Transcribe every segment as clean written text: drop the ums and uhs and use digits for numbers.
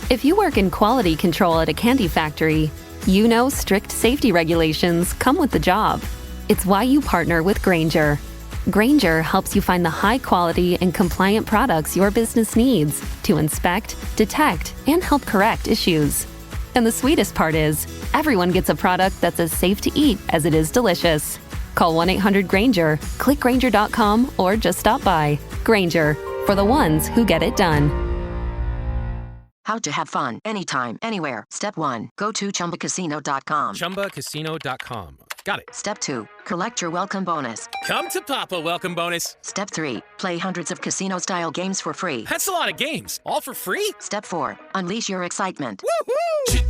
If you work in quality control at a candy factory, you know strict safety regulations come with the job. It's why you partner with Grainger. Grainger helps you find the high-quality and compliant products your business needs to inspect, detect, and help correct issues. And the sweetest part is, everyone gets a product that's as safe to eat as it is delicious. Call 1-800-GRAINGER, click Grainger.com, or just stop by. Grainger, for the ones who get it done. How to have fun anytime, anywhere. Step 1. Go to ChumbaCasino.com. ChumbaCasino.com. Got it. Step 2. Collect your welcome bonus. Come to Papa welcome bonus. Step 3. Play hundreds of casino-style games for free. That's a lot of games. All for free? Step 4. Unleash your excitement. Woohoo!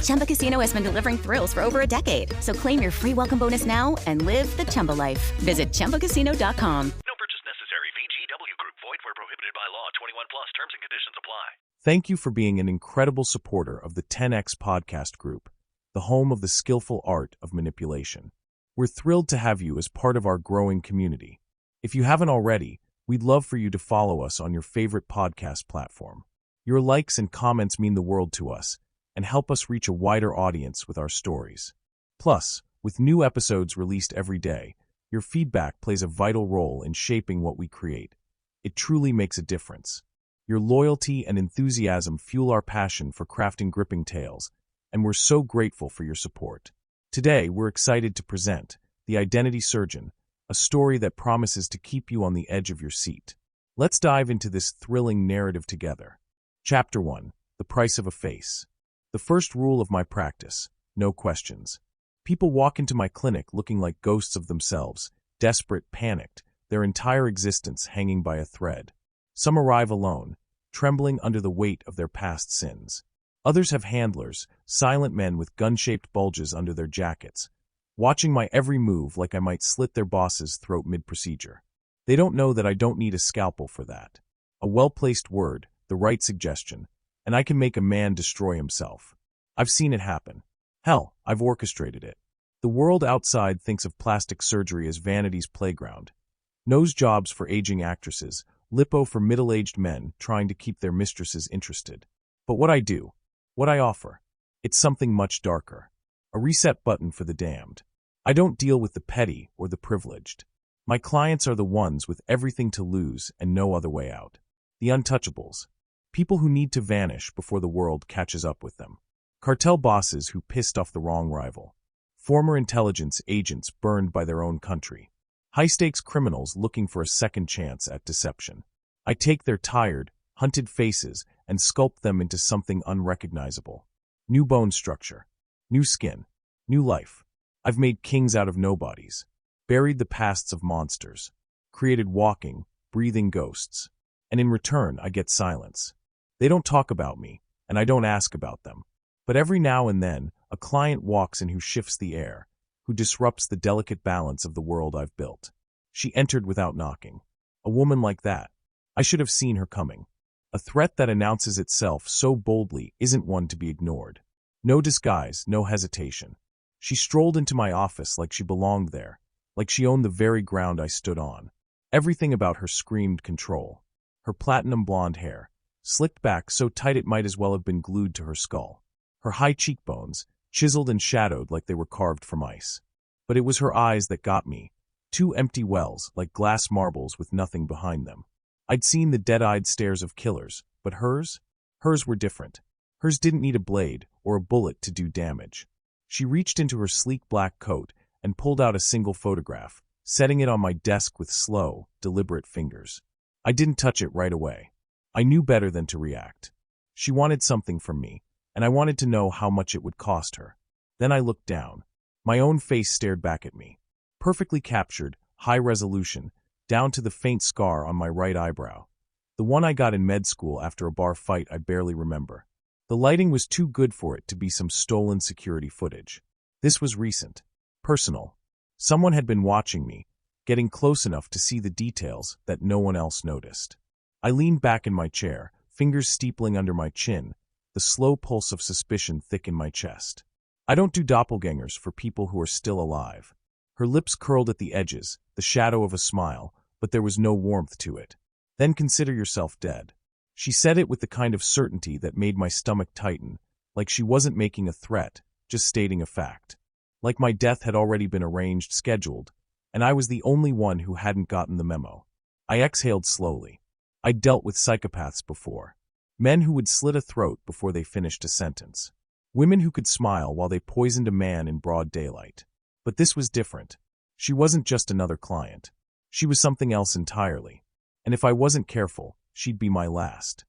Chumba Casino has been delivering thrills for over a decade. So claim your free welcome bonus now and live the Chumba life. Visit ChumbaCasino.com. No purchase necessary. VGW Group. Void where prohibited by law. 21 plus. Terms and conditions apply. Thank you for being an incredible supporter of the 10X Podcast Group, the home of the skillful art of manipulation. We're thrilled to have you as part of our growing community. If you haven't already, we'd love for you to follow us on your favorite podcast platform. Your likes and comments mean the world to us and help us reach a wider audience with our stories. Plus, with new episodes released every day, your feedback plays a vital role in shaping what we create. It truly makes a difference. Your loyalty and enthusiasm fuel our passion for crafting gripping tales, and we're so grateful for your support. Today, we're excited to present The Identity Surgeon, a story that promises to keep you on the edge of your seat. Let's dive into this thrilling narrative together. Chapter 1. The Price of a Face. The first rule of my practice: no questions. People walk into my clinic looking like ghosts of themselves, desperate, panicked, their entire existence hanging by a thread. Some arrive alone, trembling under the weight of their past sins. Others have handlers, silent men with gun-shaped bulges under their jackets, watching my every move like I might slit their boss's throat mid-procedure. They don't know that I don't need a scalpel for that. A well-placed word, the right suggestion, and I can make a man destroy himself. I've seen it happen. Hell, I've orchestrated it. The world outside thinks of plastic surgery as vanity's playground. Nose jobs for aging actresses, lipo for middle-aged men trying to keep their mistresses interested. But what I do, what I offer, it's something much darker. A reset button for the damned. I don't deal with the petty or the privileged. My clients are the ones with everything to lose and no other way out. The untouchables. People who need to vanish before the world catches up with them. Cartel bosses who pissed off the wrong rival. Former intelligence agents burned by their own country. High-stakes criminals looking for a second chance at deception. I take their tired, hunted faces and sculpt them into something unrecognizable. New bone structure. New skin. New life. I've made kings out of nobodies. Buried the pasts of monsters. Created walking, breathing ghosts. And in return, I get silence. They don't talk about me, and I don't ask about them. But every now and then, a client walks in who shifts the air, who disrupts the delicate balance of the world I've built. She entered without knocking. A woman like that. I should have seen her coming. A threat that announces itself so boldly isn't one to be ignored. No disguise, no hesitation. She strolled into my office like she belonged there, like she owned the very ground I stood on. Everything about her screamed control. Her platinum blonde hair, slicked back so tight it might as well have been glued to her skull. Her high cheekbones, chiseled and shadowed like they were carved from ice. But it was her eyes that got me. Two empty wells, like glass marbles with nothing behind them. I'd seen the dead-eyed stares of killers, but hers? Hers were different. Hers didn't need a blade or a bullet to do damage. She reached into her sleek black coat and pulled out a single photograph, setting it on my desk with slow, deliberate fingers. I didn't touch it right away. I knew better than to react. She wanted something from me, and I wanted to know how much it would cost her. Then I looked down. My own face stared back at me. Perfectly captured, high resolution, down to the faint scar on my right eyebrow. The one I got in med school after a bar fight I barely remember. The lighting was too good for it to be some stolen security footage. This was recent. Personal. Someone had been watching me, getting close enough to see the details that no one else noticed. I leaned back in my chair, fingers steepling under my chin, the slow pulse of suspicion thick in my chest. I don't do doppelgangers for people who are still alive. Her lips curled at the edges, the shadow of a smile, but there was no warmth to it. Then consider yourself dead. She said it with the kind of certainty that made my stomach tighten, like she wasn't making a threat, just stating a fact. Like my death had already been arranged, scheduled, and I was the only one who hadn't gotten the memo. I exhaled slowly. I'd dealt with psychopaths before. Men who would slit a throat before they finished a sentence. Women who could smile while they poisoned a man in broad daylight. But this was different. She wasn't just another client. She was something else entirely. And if I wasn't careful, she'd be my last.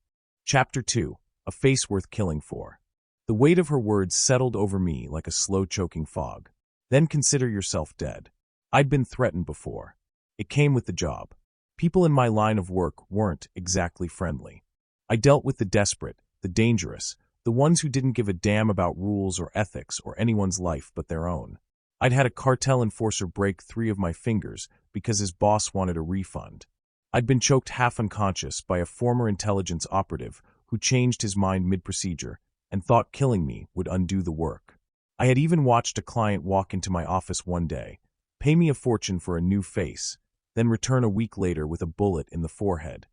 Chapter 2. A Face Worth Killing For. The weight of her words settled over me like a slow choking fog. Then consider yourself dead. I'd been threatened before. It came with the job. People in my line of work weren't exactly friendly. I dealt with the desperate, the dangerous, the ones who didn't give a damn about rules or ethics or anyone's life but their own. I'd had a cartel enforcer break 3 of my fingers because his boss wanted a refund. I'd been choked half unconscious by a former intelligence operative who changed his mind mid-procedure and thought killing me would undo the work. I had even watched a client walk into my office one day, pay me a fortune for a new face, then return a week later with a bullet in the forehead.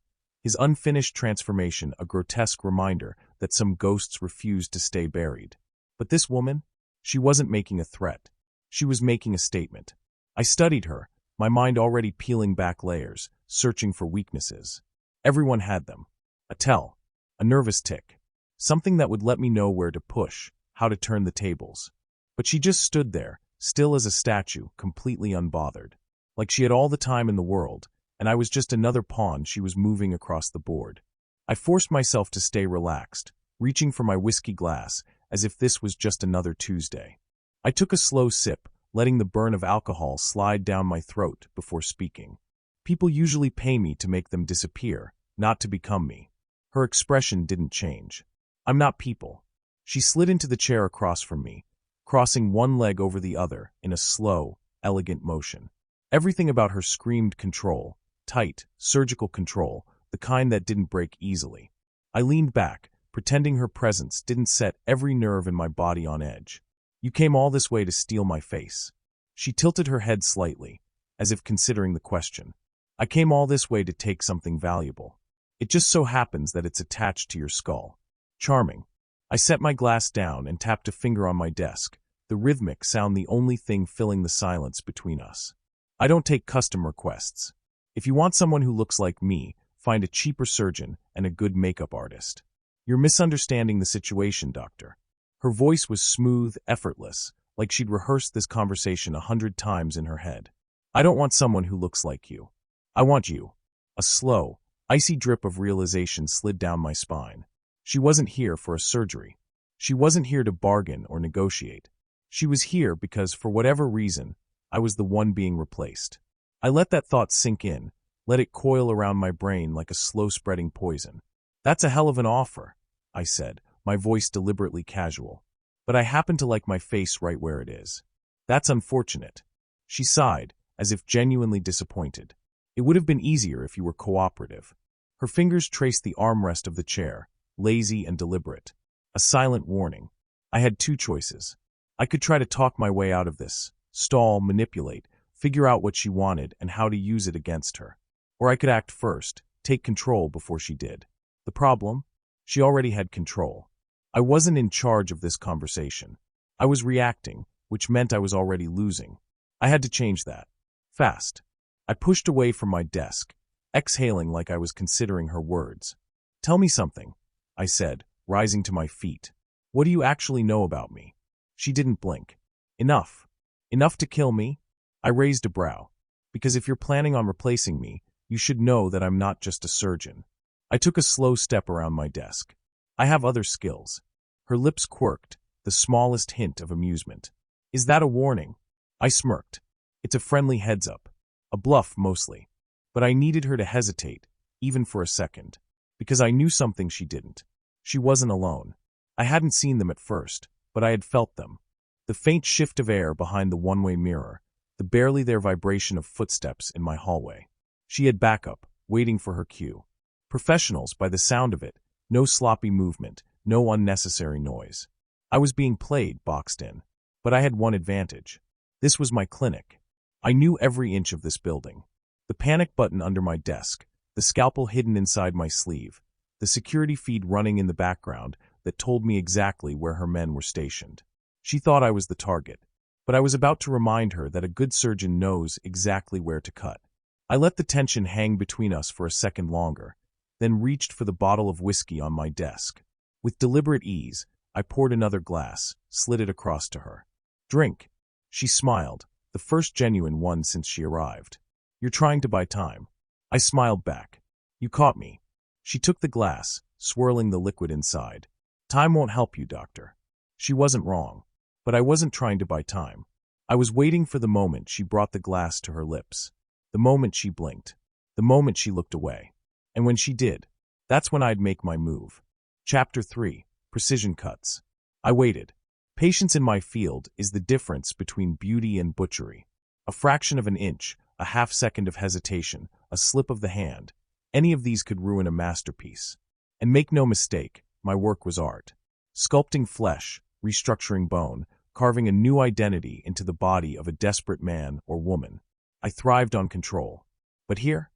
His unfinished transformation a grotesque reminder that some ghosts refused to stay buried. But this woman? She wasn't making a threat. She was making a statement. I studied her, my mind already peeling back layers, searching for weaknesses. Everyone had them. A tell, a nervous tick, something that would let me know where to push, how to turn the tables. But she just stood there, still as a statue, completely unbothered. Like she had all the time in the world, and I was just another pawn she was moving across the board. I forced myself to stay relaxed, reaching for my whiskey glass as if this was just another Tuesday. I took a slow sip, letting the burn of alcohol slide down my throat before speaking. People usually pay me to make them disappear, not to become me. Her expression didn't change. I'm not people. She slid into the chair across from me, crossing one leg over the other in a slow, elegant motion. Everything about her screamed control, tight, surgical control, the kind that didn't break easily. I leaned back, pretending her presence didn't set every nerve in my body on edge. You came all this way to steal my face. She tilted her head slightly, as if considering the question. I came all this way to take something valuable. It just so happens that it's attached to your skull. Charming. I set my glass down and tapped a finger on my desk, the rhythmic sound the only thing filling the silence between us. I don't take custom requests. If you want someone who looks like me, find a cheaper surgeon and a good makeup artist. You're misunderstanding the situation, doctor. Her voice was smooth, effortless, like she'd rehearsed this conversation 100 times in her head. I don't want someone who looks like you. I want you. A slow, icy drip of realization slid down my spine. She wasn't here for a surgery. She wasn't here to bargain or negotiate. She was here because, for whatever reason, I was the one being replaced. I let that thought sink in, let it coil around my brain like a slow-spreading poison. That's a hell of an offer, I said, my voice deliberately casual. But I happen to like my face right where it is. That's unfortunate. She sighed, as if genuinely disappointed. It would have been easier if you were cooperative. Her fingers traced the armrest of the chair, lazy and deliberate. A silent warning. I had 2 choices. I could try to talk my way out of this, stall, manipulate, figure out what she wanted and how to use it against her. Or I could act first, take control before she did. The problem? She already had control. I wasn't in charge of this conversation. I was reacting, which meant I was already losing. I had to change that. Fast. I pushed away from my desk, exhaling like I was considering her words. Tell me something, I said, rising to my feet. What do you actually know about me? She didn't blink. Enough. Enough to kill me? I raised a brow. Because if you're planning on replacing me, you should know that I'm not just a surgeon. I took a slow step around my desk. I have other skills. Her lips quirked, the smallest hint of amusement. Is that a warning? I smirked. It's a friendly heads-up. A bluff, mostly. But I needed her to hesitate, even for a second. Because I knew something she didn't. She wasn't alone. I hadn't seen them at first, but I had felt them. The faint shift of air behind the one-way mirror, the barely there vibration of footsteps in my hallway. She had backup, waiting for her cue. Professionals, by the sound of it, no sloppy movement, no unnecessary noise. I was being played, boxed in. But I had one advantage. This was my clinic. I knew every inch of this building. The panic button under my desk, the scalpel hidden inside my sleeve, the security feed running in the background that told me exactly where her men were stationed. She thought I was the target, but I was about to remind her that a good surgeon knows exactly where to cut. I let the tension hang between us for a second longer, then reached for the bottle of whiskey on my desk. With deliberate ease, I poured another glass, slid it across to her. "Drink." She smiled, the first genuine one since she arrived. "You're trying to buy time." I smiled back. "You caught me." She took the glass, swirling the liquid inside. "Time won't help you, doctor." She wasn't wrong, but I wasn't trying to buy time. I was waiting for the moment she brought the glass to her lips, the moment she blinked, the moment she looked away. And when she did, that's when I'd make my move. Chapter 3: Precision Cuts. I waited. Patience in my field is the difference between beauty and butchery. A fraction of an inch, a half-second of hesitation, a slip of the hand, any of these could ruin a masterpiece. And make no mistake, my work was art. Sculpting flesh, restructuring bone, carving a new identity into the body of a desperate man or woman. I thrived on control. But here,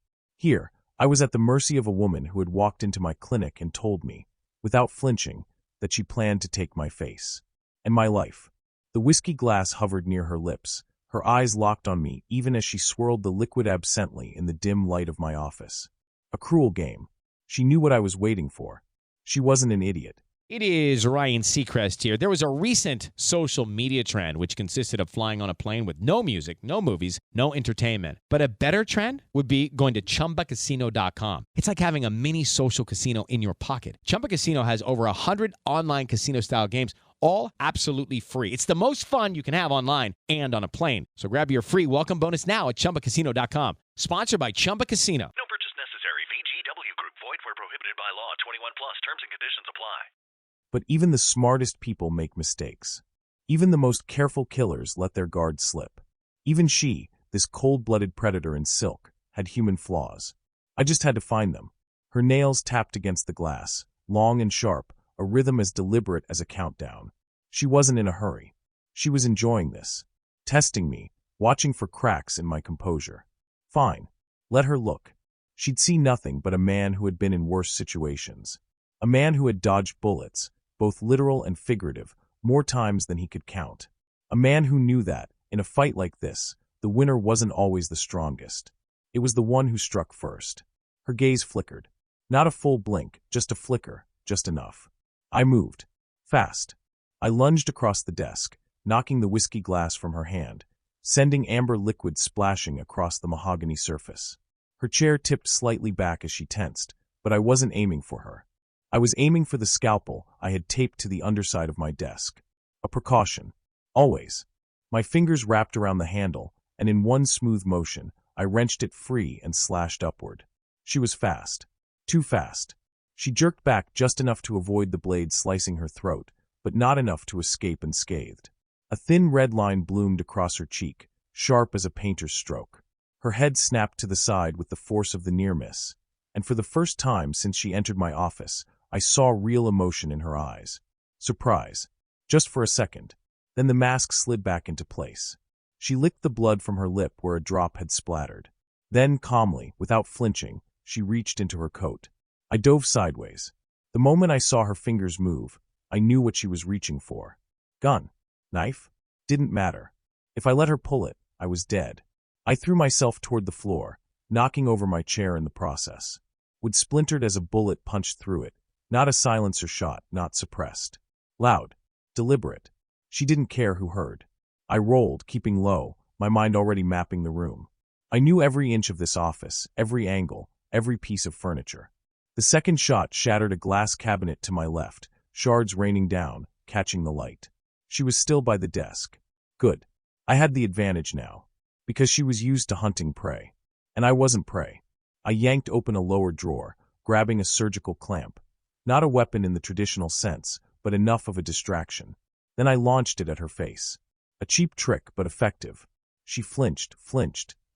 I was at the mercy of a woman who had walked into my clinic and told me, without flinching, that she planned to take my face. And my life. The whiskey glass hovered near her lips, her eyes locked on me even as she swirled the liquid absently in the dim light of my office. A cruel game. She knew what I was waiting for. She wasn't an idiot. It is Ryan Seacrest here. There was a recent social media trend which consisted of flying on a plane with no music, no movies, no entertainment. But a better trend would be going to ChumbaCasino.com. It's like having a mini social casino in your pocket. Chumba Casino has over 100 online casino-style games, all absolutely free. It's the most fun you can have online and on a plane. So grab your free welcome bonus now at ChumbaCasino.com. Sponsored by Chumba Casino. No purchase necessary. VGW Group. Void where prohibited by law. 21 plus. Terms and conditions apply. But even the smartest people make mistakes. Even the most careful killers let their guard slip. Even she, this cold-blooded predator in silk, had human flaws. I just had to find them. Her nails tapped against the glass, long and sharp, a rhythm as deliberate as a countdown. She wasn't in a hurry. She was enjoying this, testing me, watching for cracks in my composure. Fine. Let her look. She'd see nothing but a man who had been in worse situations. A man who had dodged bullets, both literal and figurative, more times than he could count. A man who knew that, in a fight like this, the winner wasn't always the strongest. It was the one who struck first. Her gaze flickered. Not a full blink, just a flicker, just enough. I moved. Fast. I lunged across the desk, knocking the whiskey glass from her hand, sending amber liquid splashing across the mahogany surface. Her chair tipped slightly back as she tensed, but I wasn't aiming for her. I was aiming for the scalpel I had taped to the underside of my desk. A precaution. Always. My fingers wrapped around the handle, and in one smooth motion, I wrenched it free and slashed upward. She was fast. Too fast. She jerked back just enough to avoid the blade slicing her throat, but not enough to escape unscathed. A thin red line bloomed across her cheek, sharp as a painter's stroke. Her head snapped to the side with the force of the near miss, and for the first time since she entered my office, I saw real emotion in her eyes. Surprise. Just for a second. Then the mask slid back into place. She licked the blood from her lip where a drop had splattered. Then, calmly, without flinching, she reached into her coat. I dove sideways. The moment I saw her fingers move, I knew what she was reaching for. Gun. Knife? Didn't matter. If I let her pull it, I was dead. I threw myself toward the floor, knocking over my chair in the process. Wood splintered as a bullet punched through it. Not a silencer shot, not suppressed. Loud. Deliberate. She didn't care who heard. I rolled, keeping low, my mind already mapping the room. I knew every inch of this office, every angle, every piece of furniture. The second shot shattered a glass cabinet to my left, shards raining down, catching the light. She was still by the desk. Good. I had the advantage now, because she was used to hunting prey. And I wasn't prey. I yanked open a lower drawer, grabbing a surgical clamp. Not a weapon in the traditional sense, but enough of a distraction. Then I launched it at her face. A cheap trick, but effective. She flinched,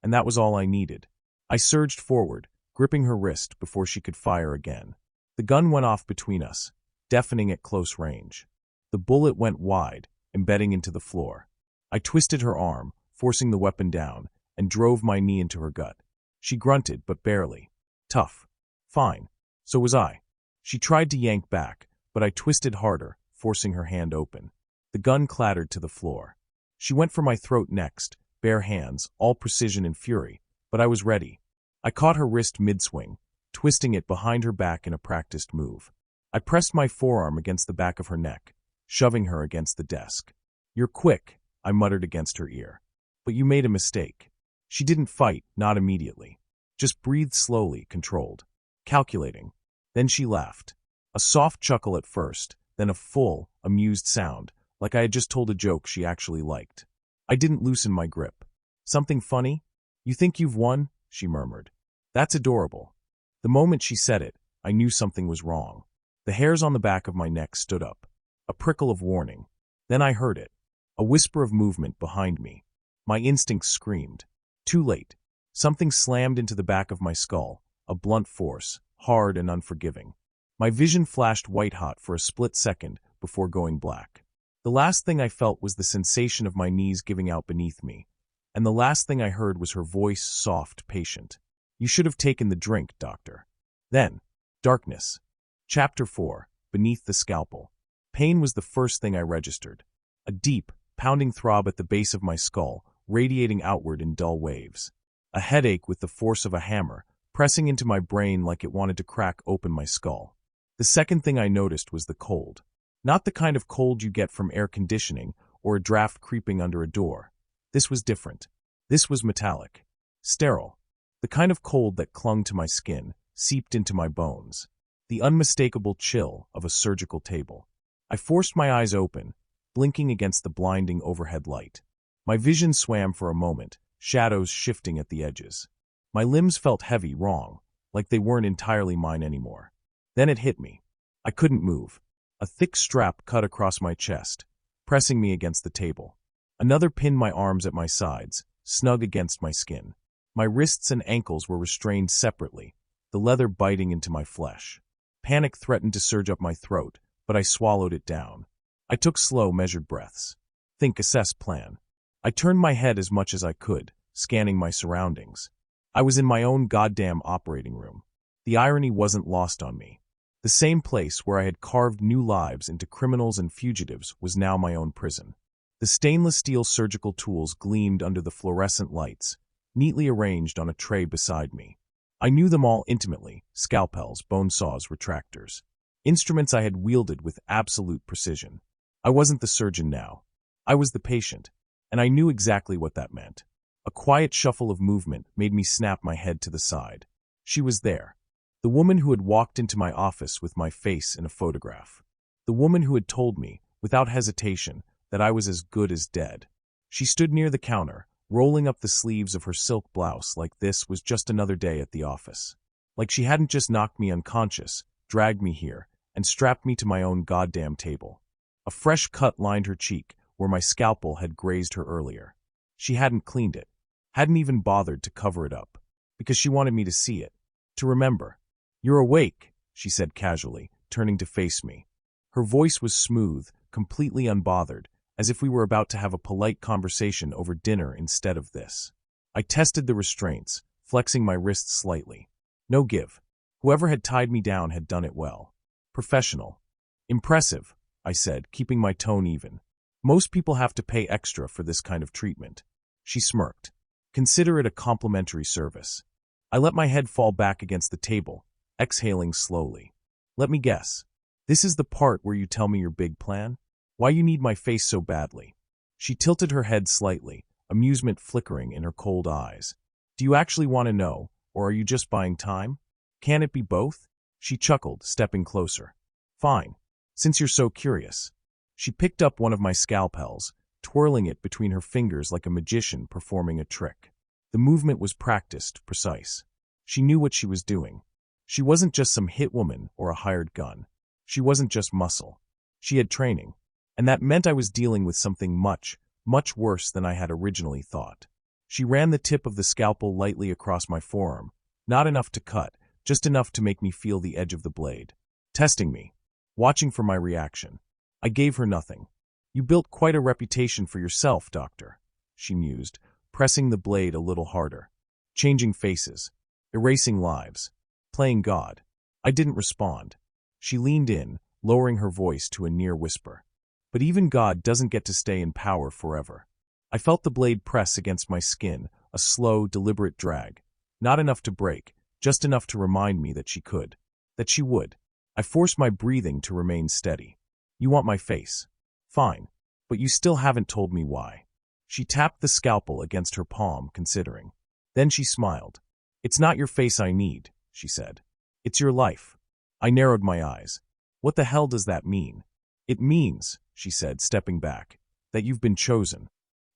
and that was all I needed. I surged forward, gripping her wrist before she could fire again. The gun went off between us, deafening at close range. The bullet went wide, embedding into the floor. I twisted her arm, forcing the weapon down, and drove my knee into her gut. She grunted, but barely. Tough. Fine. So was I. She tried to yank back, but I twisted harder, forcing her hand open. The gun clattered to the floor. She went for my throat next, bare hands, all precision and fury, but I was ready. I caught her wrist mid-swing, twisting it behind her back in a practiced move. I pressed my forearm against the back of her neck, shoving her against the desk. "You're quick," I muttered against her ear. "But you made a mistake." She didn't fight, not immediately. Just breathed slowly, controlled. Calculating. Then she laughed. A soft chuckle at first, then a full, amused sound, like I had just told a joke she actually liked. I didn't loosen my grip. "Something funny? You think you've won?" she murmured. "That's adorable." The moment she said it, I knew something was wrong. The hairs on the back of my neck stood up. A prickle of warning. Then I heard it. A whisper of movement behind me. My instincts screamed. Too late. Something slammed into the back of my skull, a blunt force, hard and unforgiving. My vision flashed white-hot for a split second before going black. The last thing I felt was the sensation of my knees giving out beneath me, and the last thing I heard was her voice, soft, patient. "You should have taken the drink, doctor." Then, darkness. Chapter 4, Beneath the Scalpel. Pain was the first thing I registered. A deep, pounding throb at the base of my skull, radiating outward in dull waves. A headache with the force of a hammer, pressing into my brain like it wanted to crack open my skull. The second thing I noticed was the cold. Not the kind of cold you get from air conditioning or a draft creeping under a door. This was different. This was metallic. Sterile. The kind of cold that clung to my skin, seeped into my bones. The unmistakable chill of a surgical table. I forced my eyes open, blinking against the blinding overhead light. My vision swam for a moment, shadows shifting at the edges. My limbs felt heavy, wrong, like they weren't entirely mine anymore. Then it hit me. I couldn't move. A thick strap cut across my chest, pressing me against the table. Another pinned my arms at my sides, snug against my skin. My wrists and ankles were restrained separately, the leather biting into my flesh. Panic threatened to surge up my throat, but I swallowed it down. I took slow, measured breaths. Think, assess, plan. I turned my head as much as I could, scanning my surroundings. I was in my own goddamn operating room. The irony wasn't lost on me. The same place where I had carved new lives into criminals and fugitives was now my own prison. The stainless steel surgical tools gleamed under the fluorescent lights, neatly arranged on a tray beside me. I knew them all intimately: scalpels, bone saws, retractors. Instruments I had wielded with absolute precision. I wasn't the surgeon now. I was the patient, and I knew exactly what that meant. A quiet shuffle of movement made me snap my head to the side. She was there. The woman who had walked into my office with my face in a photograph. The woman who had told me, without hesitation, that I was as good as dead. She stood near the counter, rolling up the sleeves of her silk blouse like this was just another day at the office. Like she hadn't just knocked me unconscious, dragged me here, and strapped me to my own goddamn table. A fresh cut lined her cheek, where my scalpel had grazed her earlier. She hadn't cleaned it, hadn't even bothered to cover it up, because she wanted me to see it, to remember. "You're awake," she said casually, turning to face me. Her voice was smooth, completely unbothered, as if we were about to have a polite conversation over dinner instead of this. I tested the restraints, flexing my wrists slightly. No give. Whoever had tied me down had done it well. Professional. "Impressive," I said, keeping my tone even. "Most people have to pay extra for this kind of treatment." She smirked. "Consider it a complimentary service." I let my head fall back against the table, exhaling slowly. "Let me guess. This is the part where you tell me your big plan? Why you need my face so badly?" She tilted her head slightly, amusement flickering in her cold eyes. "Do you actually want to know, or are you just buying time? Can it be both?" She chuckled, stepping closer. "Fine, since you're so curious." She picked up one of my scalpels, twirling it between her fingers like a magician performing a trick. The movement was practiced, precise. She knew what she was doing. She wasn't just some hit woman or a hired gun. She wasn't just muscle. She had training. And that meant I was dealing with something much, much worse than I had originally thought. She ran the tip of the scalpel lightly across my forearm, not enough to cut, just enough to make me feel the edge of the blade. Testing me, watching for my reaction. I gave her nothing. "You built quite a reputation for yourself, doctor," she mused, pressing the blade a little harder. Changing faces, erasing lives, playing God. I didn't respond. She leaned in, lowering her voice to a near whisper. But even God doesn't get to stay in power forever. I felt the blade press against my skin, a slow, deliberate drag. Not enough to break, just enough to remind me that she could. That she would. I forced my breathing to remain steady. You want my face? Fine. But you still haven't told me why. She tapped the scalpel against her palm, considering. Then she smiled. It's not your face I need, she said. It's your life. I narrowed my eyes. What the hell does that mean? It means, she said, stepping back, that you've been chosen.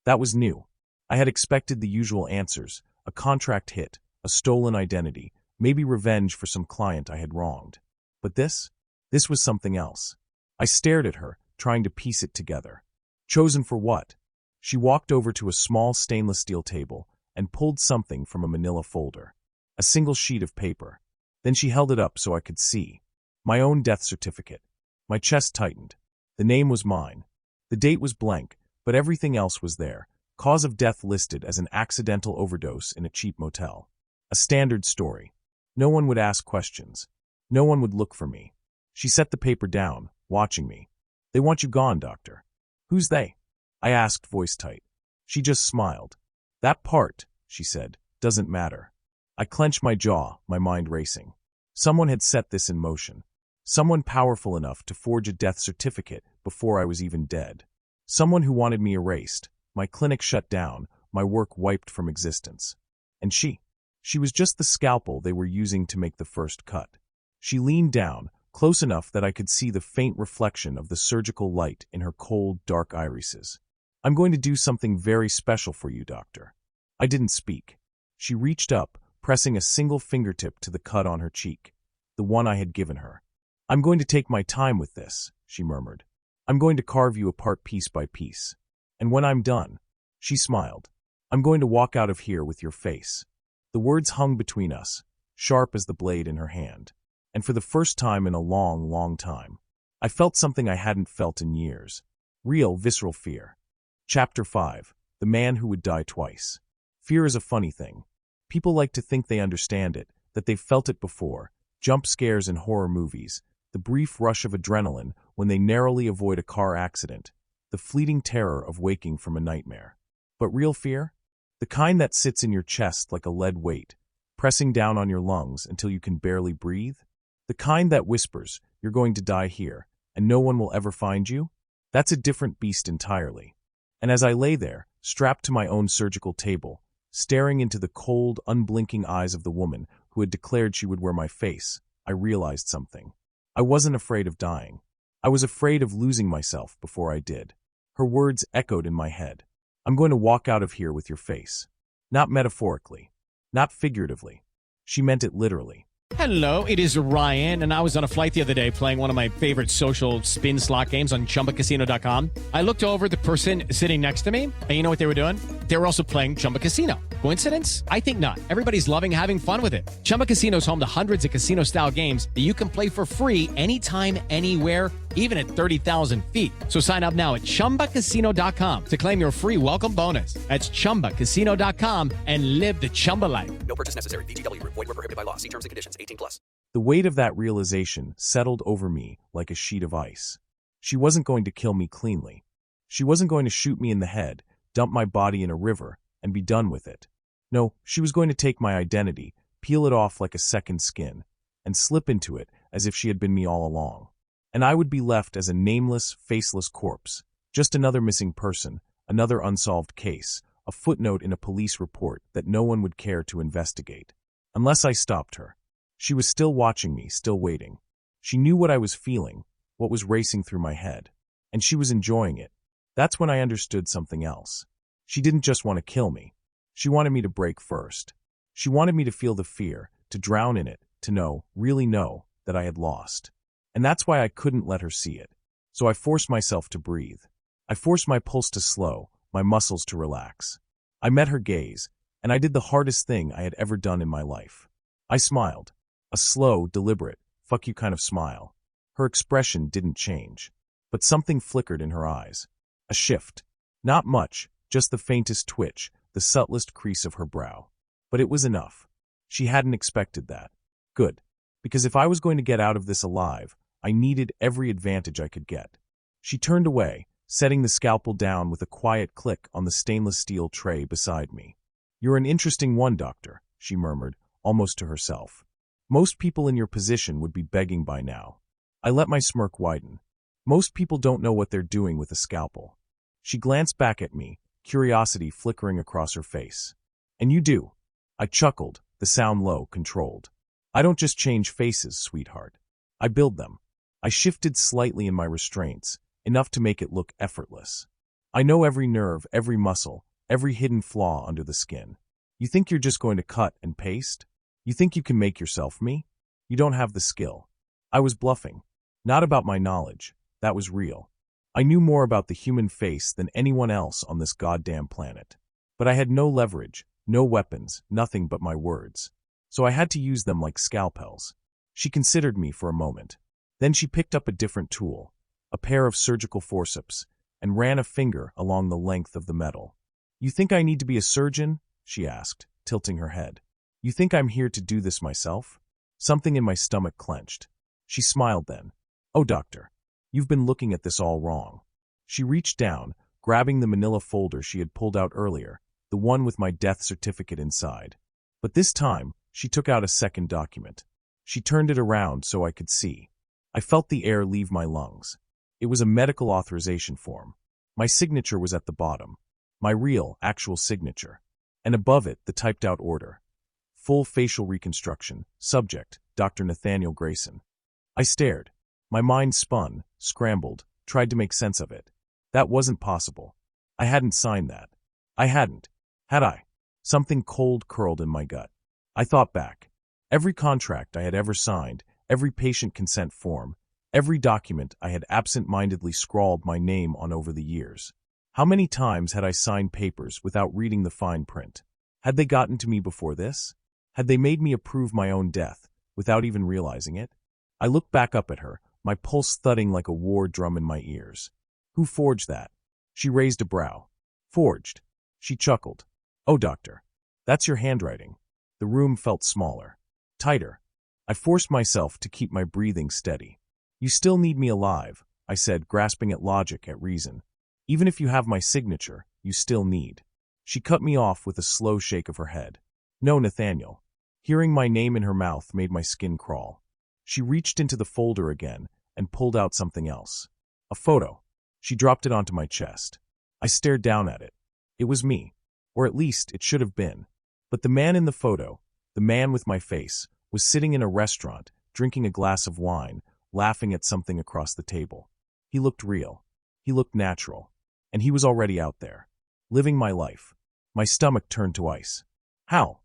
That was new. I had expected the usual answers, a contract hit, a stolen identity, maybe revenge for some client I had wronged. But this was something else. I stared at her, trying to piece it together. Chosen for what? She walked over to a small stainless steel table and pulled something from a manila folder. A single sheet of paper. Then she held it up so I could see. My own death certificate. My chest tightened. The name was mine. The date was blank, but everything else was there. Cause of death listed as an accidental overdose in a cheap motel. A standard story. No one would ask questions. No one would look for me. She set the paper down, watching me. They want you gone, doctor. Who's they? I asked, voice tight. She just smiled. That part, she said, doesn't matter. I clenched my jaw, my mind racing. Someone had set this in motion. Someone powerful enough to forge a death certificate before I was even dead. Someone who wanted me erased, my clinic shut down, my work wiped from existence. And she was just the scalpel they were using to make the first cut. She leaned down, close enough that I could see the faint reflection of the surgical light in her cold, dark irises. I'm going to do something very special for you, doctor. I didn't speak. She reached up, pressing a single fingertip to the cut on her cheek, the one I had given her. I'm going to take my time with this, she murmured. I'm going to carve you apart piece by piece. And when I'm done, she smiled. I'm going to walk out of here with your face. The words hung between us, sharp as the blade in her hand. And for the first time in a long, long time, I felt something I hadn't felt in years. Real, visceral fear. Chapter 5. The Man Who Would Die Twice. Fear is a funny thing. People like to think they understand it, that they've felt it before. Jump scares in horror movies, the brief rush of adrenaline when they narrowly avoid a car accident, the fleeting terror of waking from a nightmare. But real fear? The kind that sits in your chest like a lead weight, pressing down on your lungs until you can barely breathe? The kind that whispers, you're going to die here, and no one will ever find you? That's a different beast entirely. And as I lay there, strapped to my own surgical table, staring into the cold, unblinking eyes of the woman who had declared she would wear my face, I realized something. I wasn't afraid of dying. I was afraid of losing myself before I did. Her words echoed in my head. I'm going to walk out of here with your face. Not metaphorically. Not figuratively. She meant it literally. Hello, it is Ryan, and I was on a flight the other day playing one of my favorite social spin slot games on ChumbaCasino.com. I looked over at the person sitting next to me, and you know what they were doing? They were also playing Chumba Casino. Coincidence? I think not. Everybody's loving having fun with it. Chumba Casino is home to hundreds of casino-style games that you can play for free anytime, anywhere, even at 30,000 feet. So sign up now at ChumbaCasino.com to claim your free welcome bonus. That's ChumbaCasino.com and live the Chumba life. No purchase necessary. VGW Group. Void where prohibited by law. See terms and conditions. 18+. The weight of that realization settled over me like a sheet of ice. She wasn't going to kill me cleanly. She wasn't going to shoot me in the head, dump my body in a river, and be done with it. No, she was going to take my identity, peel it off like a second skin, and slip into it as if she had been me all along. And I would be left as a nameless, faceless corpse, just another missing person, another unsolved case, a footnote in a police report that no one would care to investigate. Unless I stopped her. She was still watching me, still waiting. She knew what I was feeling, what was racing through my head, and she was enjoying it. That's when I understood something else. She didn't just want to kill me. She wanted me to break first. She wanted me to feel the fear, to drown in it, to know, really know, that I had lost. And that's why I couldn't let her see it. So I forced myself to breathe. I forced my pulse to slow, my muscles to relax. I met her gaze, and I did the hardest thing I had ever done in my life. I smiled. A slow, deliberate, fuck you kind of smile. Her expression didn't change. But something flickered in her eyes. A shift. Not much, just the faintest twitch, the subtlest crease of her brow. But it was enough. She hadn't expected that. Good. Because if I was going to get out of this alive, I needed every advantage I could get. She turned away, setting the scalpel down with a quiet click on the stainless steel tray beside me. "You're an interesting one, Doctor," she murmured, almost to herself. "Most people in your position would be begging by now." I let my smirk widen. Most people don't know what they're doing with a scalpel. She glanced back at me, curiosity flickering across her face. "And you do?" I chuckled, the sound low, controlled. "I don't just change faces, sweetheart. I build them." I shifted slightly in my restraints, enough to make it look effortless. "I know every nerve, every muscle, every hidden flaw under the skin. You think you're just going to cut and paste? You think you can make yourself me? You don't have the skill." I was bluffing. Not about my knowledge. That was real. I knew more about the human face than anyone else on this goddamn planet. But I had no leverage, no weapons, nothing but my words. So I had to use them like scalpels. She considered me for a moment. Then she picked up a different tool, a pair of surgical forceps, and ran a finger along the length of the metal. "You think I need to be a surgeon?" she asked, tilting her head. "You think I'm here to do this myself?" Something in my stomach clenched. She smiled then. "Oh, Doctor, you've been looking at this all wrong." She reached down, grabbing the manila folder she had pulled out earlier, the one with my death certificate inside. But this time, she took out a second document. She turned it around so I could see. I felt the air leave my lungs. It was a medical authorization form. My signature was at the bottom. My real, actual signature. And above it, the typed-out order. Full facial reconstruction. Subject, Dr. Nathaniel Grayson. I stared. My mind spun, scrambled, tried to make sense of it. That wasn't possible. I hadn't signed that. I hadn't. Had I? Something cold curled in my gut. I thought back. Every contract I had ever signed, every patient consent form, every document I had absent-mindedly scrawled my name on over the years. How many times had I signed papers without reading the fine print? Had they gotten to me before this? Had they made me approve my own death, without even realizing it? I looked back up at her, my pulse thudding like a war drum in my ears. "Who forged that?" She raised a brow. "Forged?" She chuckled. "Oh, Doctor, that's your handwriting." The room felt smaller. Tighter. I forced myself to keep my breathing steady. "You still need me alive," I said, grasping at logic, at reason. "Even if you have my signature, you still need." She cut me off with a slow shake of her head. "No, Nathaniel." Hearing my name in her mouth made my skin crawl. She reached into the folder again and pulled out something else. A photo. She dropped it onto my chest. I stared down at it. It was me. Or at least it should have been. But the man in the photo, the man with my face, was sitting in a restaurant, drinking a glass of wine, laughing at something across the table. He looked real. He looked natural. And he was already out there. Living my life. My stomach turned to ice. "How?"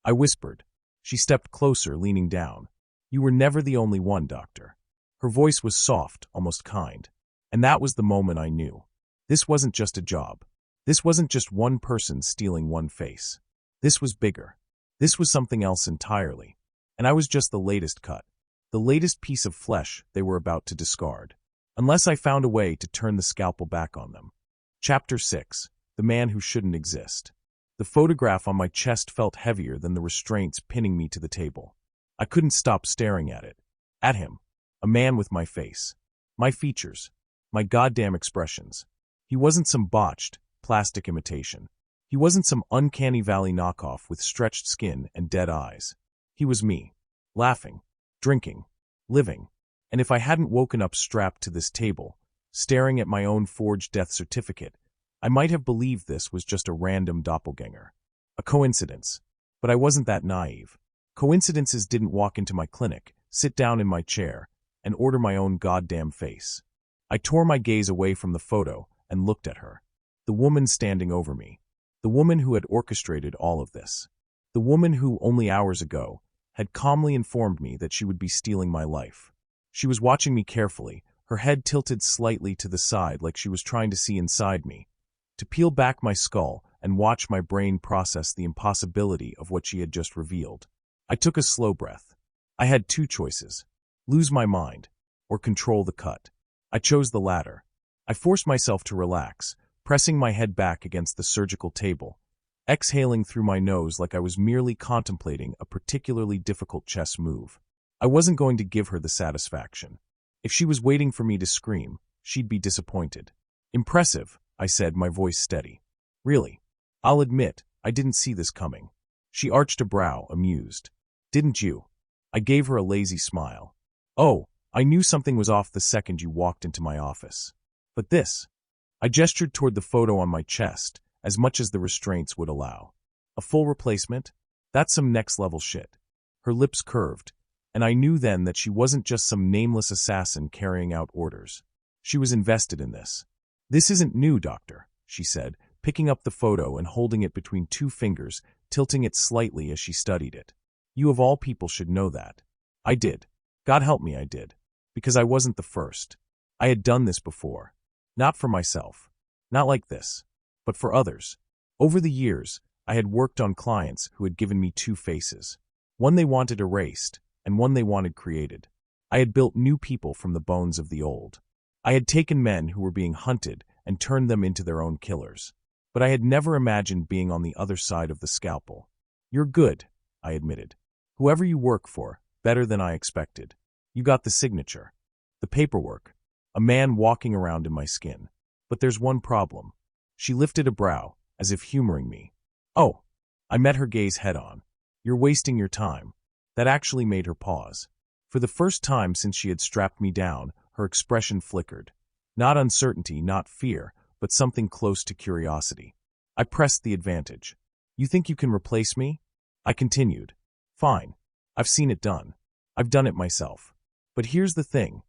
I whispered. She stepped closer, leaning down. "You were never the only one, Doctor." Her voice was soft, almost kind. And that was the moment I knew. This wasn't just a job. This wasn't just one person stealing one face. This was bigger. This was something else entirely. And I was just the latest cut. The latest piece of flesh they were about to discard. Unless I found a way to turn the scalpel back on them. Chapter 6. The Man Who Shouldn't Exist. The photograph on my chest felt heavier than the restraints pinning me to the table. I couldn't stop staring at it. At him. A man with my face. My features. My goddamn expressions. He wasn't some botched, plastic imitation. He wasn't some uncanny valley knockoff with stretched skin and dead eyes. He was me. Laughing. Drinking. Living. And if I hadn't woken up strapped to this table, staring at my own forged death certificate, I might have believed this was just a random doppelganger. A coincidence. But I wasn't that naive. Coincidences didn't walk into my clinic, sit down in my chair, and order my own goddamn face. I tore my gaze away from the photo and looked at her. The woman standing over me. The woman who had orchestrated all of this. The woman who, only hours ago, had calmly informed me that she would be stealing my life. She was watching me carefully, her head tilted slightly to the side like she was trying to see inside me, to peel back my skull and watch my brain process the impossibility of what she had just revealed. I took a slow breath. I had two choices. Lose my mind, or control the cut. I chose the latter. I forced myself to relax, pressing my head back against the surgical table, exhaling through my nose like I was merely contemplating a particularly difficult chess move. I wasn't going to give her the satisfaction. If she was waiting for me to scream, she'd be disappointed. Impressive, I said, my voice steady. Really? I'll admit, I didn't see this coming. She arched a brow, amused. Didn't you? I gave her a lazy smile. Oh, I knew something was off the second you walked into my office. But this? I gestured toward the photo on my chest, as much as the restraints would allow. A full replacement? That's some next-level shit. Her lips curved, and I knew then that she wasn't just some nameless assassin carrying out orders. She was invested in this. This isn't new, Doctor, she said, picking up the photo and holding it between two fingers, tilting it slightly as she studied it. You of all people should know that. I did. God help me, I did. Because I wasn't the first. I had done this before. Not for myself. Not like this. But for others. Over the years, I had worked on clients who had given me two faces. One they wanted erased, and one they wanted created. I had built new people from the bones of the old. I had taken men who were being hunted and turned them into their own killers. But I had never imagined being on the other side of the scalpel. You're good, I admitted. Whoever you work for, better than I expected. You got the signature. The paperwork. A man walking around in my skin. But there's one problem. She lifted a brow, as if humoring me. Oh, I met her gaze head-on. You're wasting your time. That actually made her pause. For the first time since she had strapped me down, her expression flickered. Not uncertainty, not fear, but something close to curiosity. I pressed the advantage. You think you can replace me? I continued. Fine. I've seen it done. I've done it myself. But here's the thing.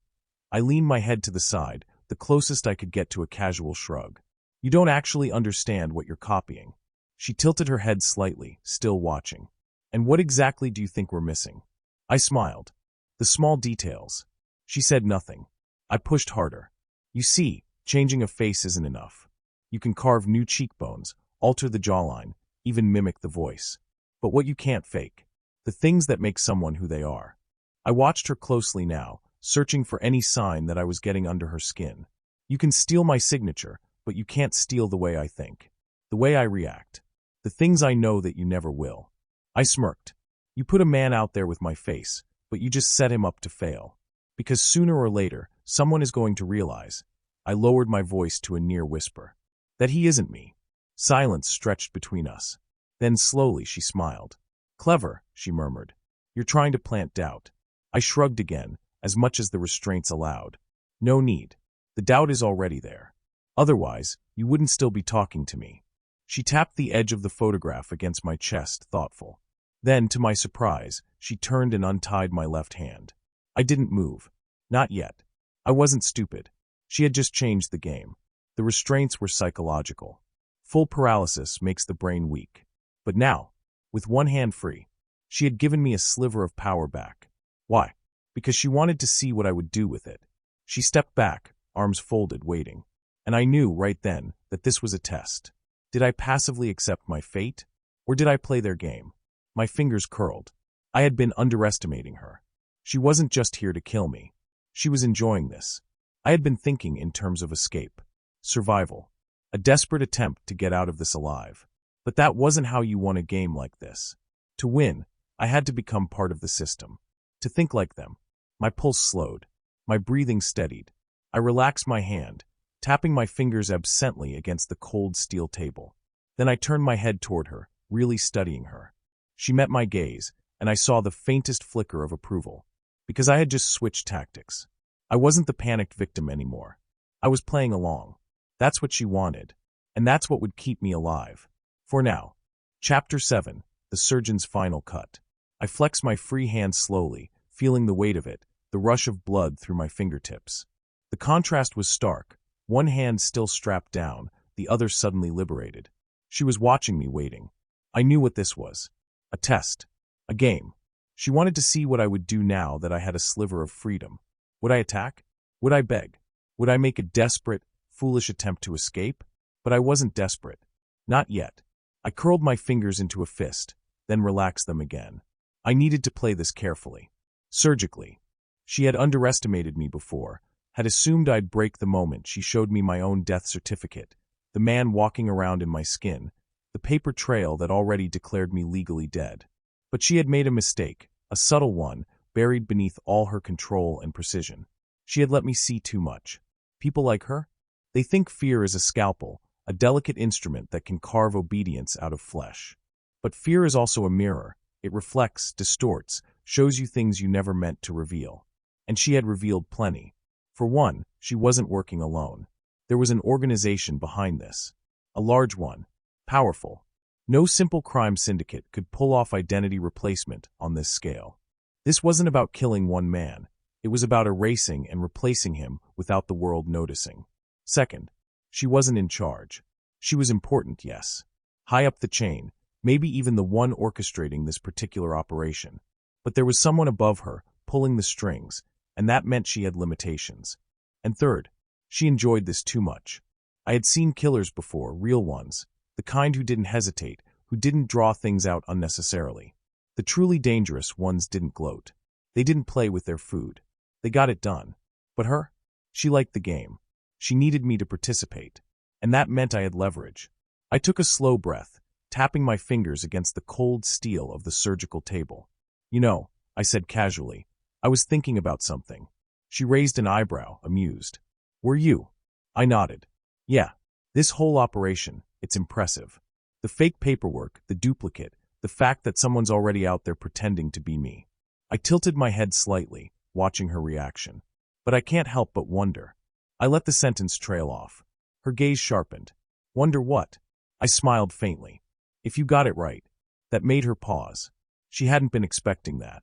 I leaned my head to the side, the closest I could get to a casual shrug. You don't actually understand what you're copying. She tilted her head slightly, still watching. And what exactly do you think we're missing? I smiled. The small details. She said nothing. I pushed harder. You see, changing a face isn't enough. You can carve new cheekbones, alter the jawline, even mimic the voice. But what you can't fake. The things that make someone who they are. I watched her closely now, searching for any sign that I was getting under her skin. You can steal my signature, but you can't steal the way I think. The way I react. The things I know that you never will. I smirked. You put a man out there with my face, but you just set him up to fail. Because sooner or later, someone is going to realize, I lowered my voice to a near whisper, that he isn't me. Silence stretched between us. Then slowly she smiled. Clever, she murmured. You're trying to plant doubt. I shrugged again, as much as the restraints allowed. No need. The doubt is already there. Otherwise, you wouldn't still be talking to me. She tapped the edge of the photograph against my chest, thoughtful. Then, to my surprise, she turned and untied my left hand. I didn't move. Not yet. I wasn't stupid. She had just changed the game. The restraints were psychological. Full paralysis makes the brain weak. But now, with one hand free, she had given me a sliver of power back. Why? Because she wanted to see what I would do with it. She stepped back, arms folded, waiting. And I knew right then that this was a test. Did I passively accept my fate? Or did I play their game? My fingers curled. I had been underestimating her. She wasn't just here to kill me. She was enjoying this. I had been thinking in terms of escape. Survival. A desperate attempt to get out of this alive. But that wasn't how you won a game like this. To win, I had to become part of the system. To think like them. My pulse slowed. My breathing steadied. I relaxed my hand, tapping my fingers absently against the cold steel table. Then I turned my head toward her, really studying her. She met my gaze, and I saw the faintest flicker of approval. Because I had just switched tactics. I wasn't the panicked victim anymore. I was playing along. That's what she wanted. And that's what would keep me alive. For now. Chapter 7, The Surgeon's Final Cut. I flexed my free hand slowly, feeling the weight of it, the rush of blood through my fingertips. The contrast was stark, one hand still strapped down, the other suddenly liberated. She was watching me, waiting. I knew what this was. A test. A game. She wanted to see what I would do now that I had a sliver of freedom. Would I attack? Would I beg? Would I make a desperate, foolish attempt to escape? But I wasn't desperate. Not yet. I curled my fingers into a fist, then relaxed them again. I needed to play this carefully. Surgically. She had underestimated me before, had assumed I'd break the moment she showed me my own death certificate, the man walking around in my skin, the paper trail that already declared me legally dead. But she had made a mistake, a subtle one, buried beneath all her control and precision. She had let me see too much. People like her? They think fear is a scalpel, a delicate instrument that can carve obedience out of flesh. But fear is also a mirror. It reflects, distorts, shows you things you never meant to reveal. And she had revealed plenty. For one, she wasn't working alone. There was an organization behind this. A large one. Powerful. No simple crime syndicate could pull off identity replacement on this scale. This wasn't about killing one man. It was about erasing and replacing him without the world noticing. Second, she wasn't in charge. She was important, yes. High up the chain, maybe even the one orchestrating this particular operation. But there was someone above her, pulling the strings, and that meant she had limitations. And third, she enjoyed this too much. I had seen killers before, real ones, the kind who didn't hesitate, who didn't draw things out unnecessarily. The truly dangerous ones didn't gloat. They didn't play with their food. They got it done. But her? She liked the game. She needed me to participate. And that meant I had leverage. I took a slow breath, tapping my fingers against the cold steel of the surgical table. You know, I said casually, I was thinking about something. She raised an eyebrow, amused. Were you? I nodded. Yeah. This whole operation, it's impressive. The fake paperwork, the duplicate, the fact that someone's already out there pretending to be me. I tilted my head slightly, watching her reaction. But I can't help but wonder. I let the sentence trail off. Her gaze sharpened. Wonder what? I smiled faintly. If you got it right. That made her pause. She hadn't been expecting that.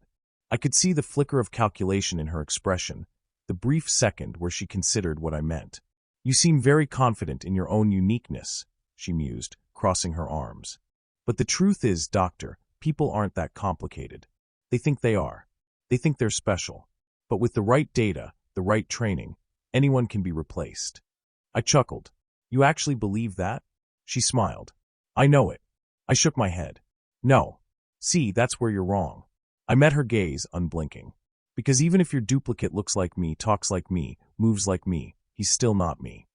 I could see the flicker of calculation in her expression, the brief second where she considered what I meant. You seem very confident in your own uniqueness, she mused, crossing her arms. But the truth is, Doctor, people aren't that complicated. They think they are. They think they're special. But with the right data, the right training, anyone can be replaced. I chuckled. You actually believe that? She smiled. I know it. I shook my head. No. See, that's where you're wrong. I met her gaze, unblinking. Because even if your duplicate looks like me, talks like me, moves like me, he's still not me.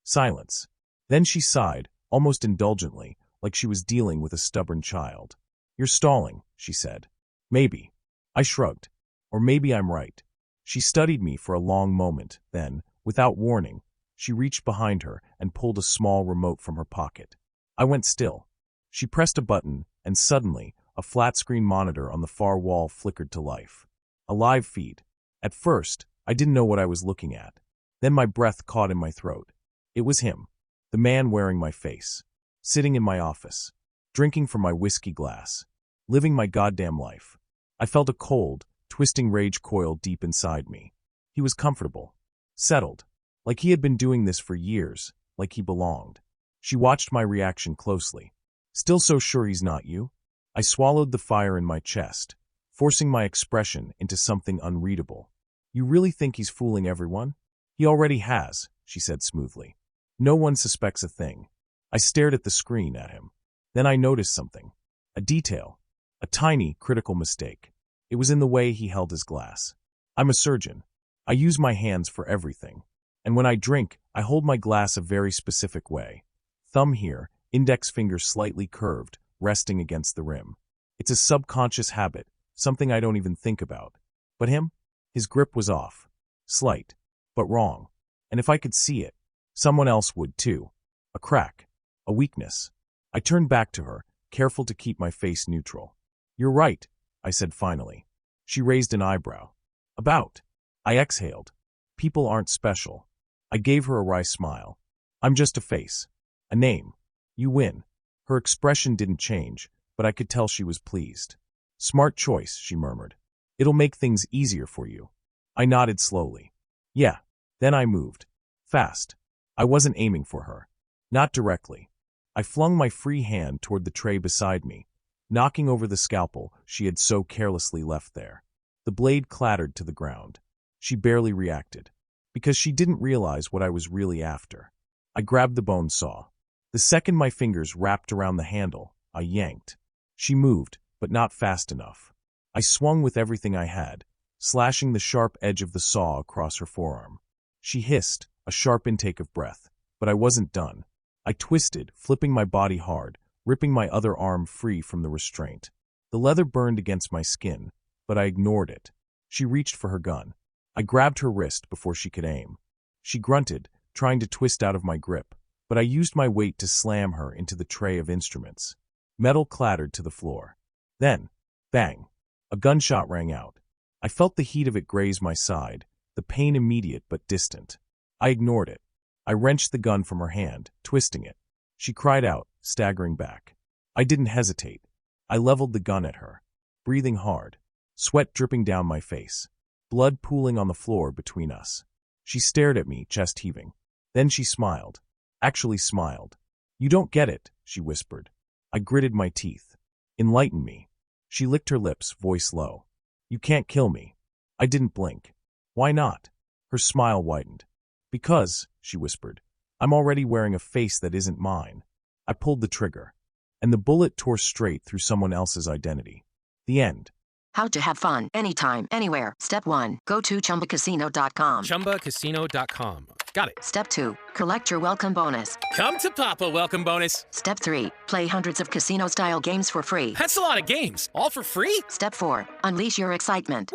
Silence. Then she sighed, almost indulgently, like she was dealing with a stubborn child. You're stalling, she said. Maybe. I shrugged. Or maybe I'm right. She studied me for a long moment, then, without warning, she reached behind her and pulled a small remote from her pocket. I went still. She pressed a button, and suddenly, a flat-screen monitor on the far wall flickered to life. A live feed. At first, I didn't know what I was looking at. Then my breath caught in my throat. It was him, the man wearing my face, sitting in my office, drinking from my whiskey glass, living my goddamn life. I felt a cold, twisting rage coil deep inside me. He was comfortable, settled, like he had been doing this for years, like he belonged. She watched my reaction closely. Still so sure he's not you? I swallowed the fire in my chest, forcing my expression into something unreadable. You really think he's fooling everyone? He already has, she said smoothly. No one suspects a thing. I stared at the screen at him. Then I noticed something. A detail. A tiny, critical mistake. It was in the way he held his glass. I'm a surgeon. I use my hands for everything. And when I drink, I hold my glass a very specific way. Thumb here, index finger slightly curved, resting against the rim. It's a subconscious habit, something I don't even think about. But him? His grip was off. Slight. But wrong. And if I could see it, someone else would too. A crack. A weakness. I turned back to her, careful to keep my face neutral. You're right, I said finally. She raised an eyebrow. About. I exhaled. People aren't special. I gave her a wry smile. I'm just a face. A name. You win. Her expression didn't change, but I could tell she was pleased. Smart choice, she murmured. It'll make things easier for you. I nodded slowly. Yeah. Then I moved. Fast. I wasn't aiming for her. Not directly. I flung my free hand toward the tray beside me, knocking over the scalpel she had so carelessly left there. The blade clattered to the ground. She barely reacted, because she didn't realize what I was really after. I grabbed the bone saw. The second my fingers wrapped around the handle, I yanked. She moved, but not fast enough. I swung with everything I had, slashing the sharp edge of the saw across her forearm. She hissed, a sharp intake of breath, but I wasn't done. I twisted, flipping my body hard, ripping my other arm free from the restraint. The leather burned against my skin, but I ignored it. She reached for her gun. I grabbed her wrist before she could aim. She grunted, trying to twist out of my grip, but I used my weight to slam her into the tray of instruments. Metal clattered to the floor. Then, bang, a gunshot rang out. I felt the heat of it graze my side, the pain immediate but distant. I ignored it. I wrenched the gun from her hand, twisting it. She cried out, staggering back. I didn't hesitate. I leveled the gun at her, breathing hard, sweat dripping down my face, blood pooling on the floor between us. She stared at me, chest heaving. Then she smiled. Actually smiled. "You don't get it," she whispered. I gritted my teeth. "Enlighten me." She licked her lips, voice low. "You can't kill me." I didn't blink. "Why not?" Her smile widened. "Because," she whispered, "I'm already wearing a face that isn't mine." I pulled the trigger, and the bullet tore straight through someone else's identity. The end. How to have fun anytime, anywhere. Step 1. Go to ChumbaCasino.com. ChumbaCasino.com. Got it. Step 2. Collect your welcome bonus. Come to Papa welcome bonus. Step 3. Play hundreds of casino-style games for free. That's a lot of games. All for free? Step 4. Unleash your excitement.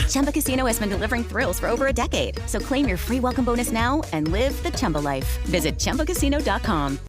Chumba Casino has been delivering thrills for over a decade. So claim your free welcome bonus now and live the Chumba life. Visit ChumbaCasino.com.